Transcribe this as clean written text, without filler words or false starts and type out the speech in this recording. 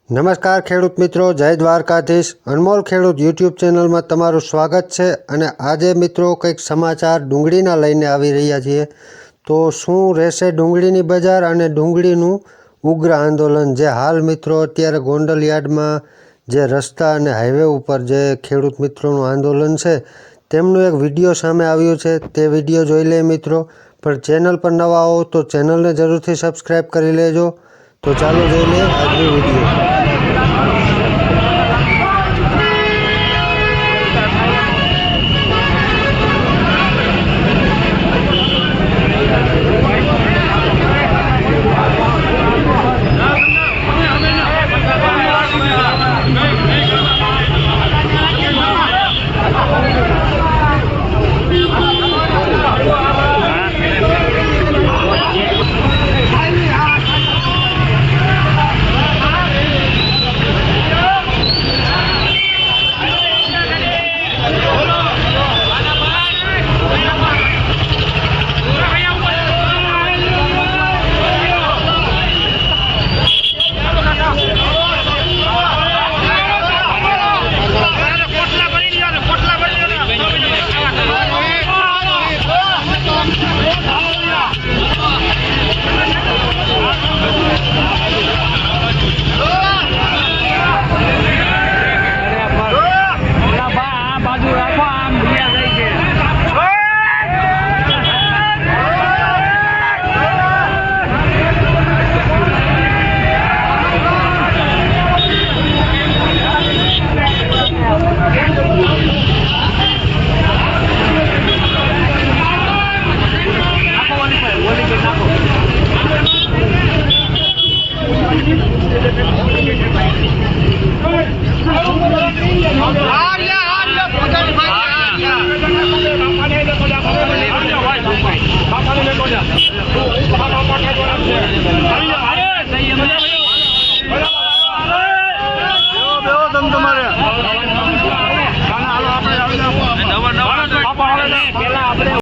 નમસ્કાર ખેડૂત મિત્રો, જય દ્વારકાધીશ. અનમોલ ખેડૂત યુટ્યુબ ચેનલમાં તમારું સ્વાગત છે. અને આજે મિત્રો કંઈક સમાચાર ડુંગળીના લઈને આવી રહ્યા છીએ. તો શું રહેશે ડુંગળીની બજાર અને ડુંગળીનું ઉગ્ર આંદોલન, જે હાલ મિત્રો અત્યારે ગોંડલ યાર્ડમાં જે રસ્તા અને હાઈવે ઉપર જે ખેડૂત મિત્રોનું આંદોલન છે તેમનું એક વિડીયો સામે આવ્યું છે. તે વિડીયો જોઈ લે મિત્રો. પણ ચેનલ પર નવા હો તો ચેનલને જરૂરથી સબસ્ક્રાઈબ કરી લેજો. તો ચાલો જોઈ લે આજનો વિડીયો.